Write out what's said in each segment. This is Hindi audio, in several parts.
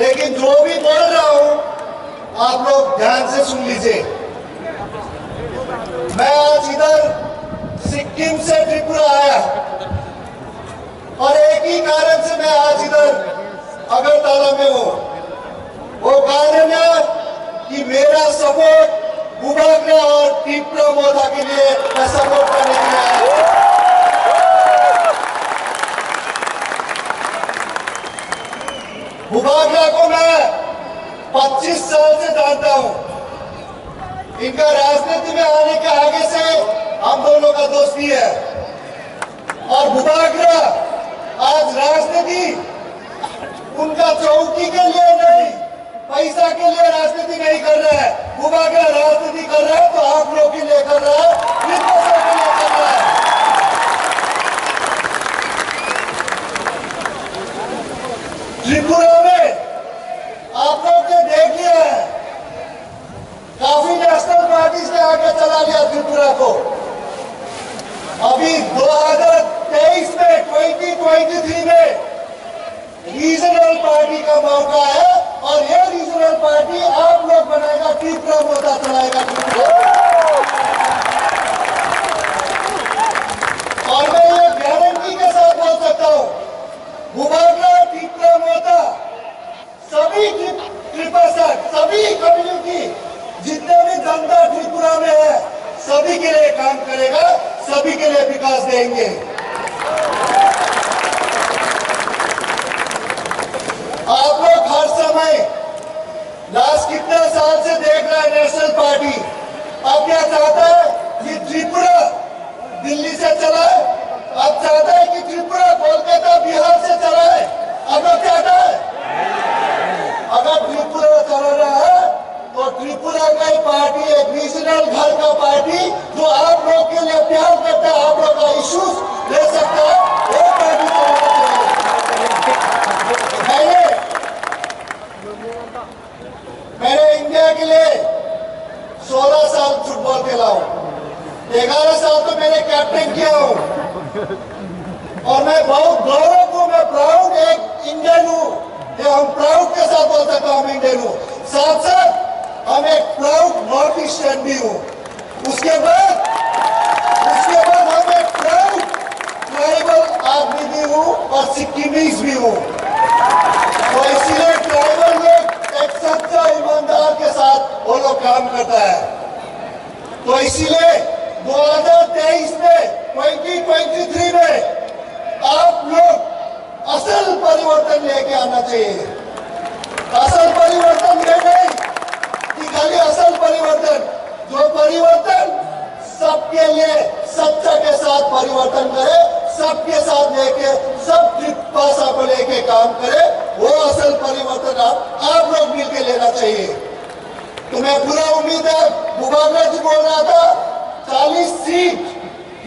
लेकिन जो भी बोल रहा हूं आप लोग ध्यान से सुन लीजिए। मैं आज इधर सिक्किम से त्रिपुरा आया और एक ही कारण से मैं आज इधर अगरतला में हूं। वो कारण है कि मेरा सपोर्ट बुबागरा और त्रिपुरा मोदा के लिए मैं सपोर्ट करने के लिए आया। बुबागरा को मैं 25 साल से जानता हूं। इनका राजनीति में आने के आगे से हम दोनों का दोस्ती है और बुबागरा आज राजनीति उनका चौकी के लिए नहीं, पैसा के लिए राजनीति नहीं कर रहा है। बुबागरा राजनीति कर रहा है तो आप लोग के लिए कर रहा है, त्रिपुरा के लिए कर रहा है। त्रिपुरा में आप लोग ने देख लिया है, काफी नेशनल पार्टी से आगे चला लिया त्रिपुरा को। अभी 2023 में 2023 में रीजनल पार्टी का मौका है और ये रीजनल पार्टी आप लोग बनाएगा, त्रिपुरा मोदा चलाएगा त्रिपुरा। और मैं ये गारंटी के साथ बोल सकता हूं, बुबागरा त्रिपुरा मोदा सभी त्रिपासठ सभी कम्युनिटी जितने भी जनता त्रिपुरा में है सभी के लिए काम करेगा, सभी के लिए विकास देंगे। आप लोग हर समय लास्ट कितने साल से देख रहे हैं नेशनल पार्टी अब क्या चाहता है कि त्रिपुरा दिल्ली से चलाए, अब चाहता है कि त्रिपुरा कोलकाता बिहार से चलाए। अब लोग चाहता है अगर त्रिपुरा चला रहा है तो त्रिपुरा का ही पार्टी एक रीजनल घर का पार्टी जो आप लोग के लिए प्यार करता है, आप लोग का इश्यूज ले सकता है, वो पार्टी चलाना चाहिए। मैंने इंडिया के लिए 16 साल फुटबॉल खेला हूं, 11 साल तो मैंने कैप्टन किया हूं और मैं बहुत गौरव हूं, मैं प्राउड एक इंडियन हूं। हम प्राउड के साथ बोल सकता हूं हम इंडियन हूं, साथ साथ हम एक प्राउड नॉर्थ ईस्टर्न भी हूं। उसके बाद हम एक प्राउड ट्राइबल आदमी भी हूं और सिक्किमीज भी हूं। तो इसीलिए ट्राइबल लोग एक सच्चा ईमानदार के साथ वो लोग काम करता है। तो इसीलिए 2023 में 2023 में आप लोग असल परिवर्तन लेके आना चाहिए। असल परिवर्तन ये नहीं कि खाली असल परिवर्तन, जो परिवर्तन सबके लिए सच्चा के साथ परिवर्तन करे, सबके साथ लेके सब भाषा को लेके काम करे, वो असल परिवर्तन आप लोग मिलकर लेना चाहिए। तो मैं पूरा उम्मीद है, बुबागरा जी बोल रहा था 40 सीट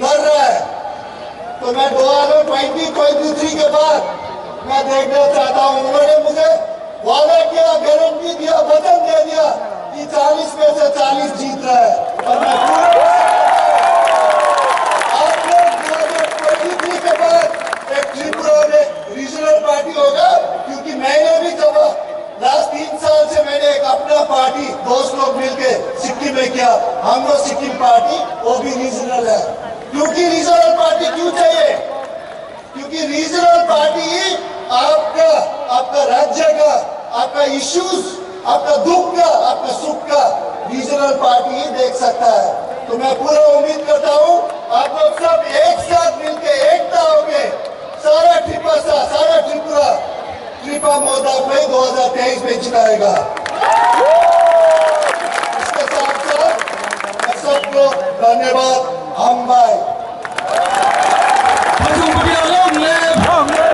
लड़ रहा है, तो मैं 2023 के बाद मैं देखना चाहता हूं। उन्होंने मुझे वादा किया, गारंटी दिया, वचन दे दिया कि 40 में से 40 जीत रहा है और मैं पूरा आप लोग 2023 के बाद एक त्रिपुरा में रीजनल पार्टी होगा, क्योंकि मैंने भी जब लास्ट 3 साल से मैंने एक अपना पार्टी दोस्त लोग मिलकर सिक्किम में किया, हम लोग सिक्किम पार्टी वो भी रीजनल है। क्योंकि रीजनल पार्टी क्यों चाहिए? क्योंकि रीजनल पार्टी आपका राज्य का, आपका इश्यूज, आपका दुख का, आपका सुख का रीजनल पार्टी ही देख सकता है। तो मैं पूरा उम्मीद करता हूं आप लोग सब एक साथ मिलकर एकता होके सारा त्रिपुरा मोदा को 2023 में जिताएगा। इसके साथ साथ सबको धन्यवाद। हम भाई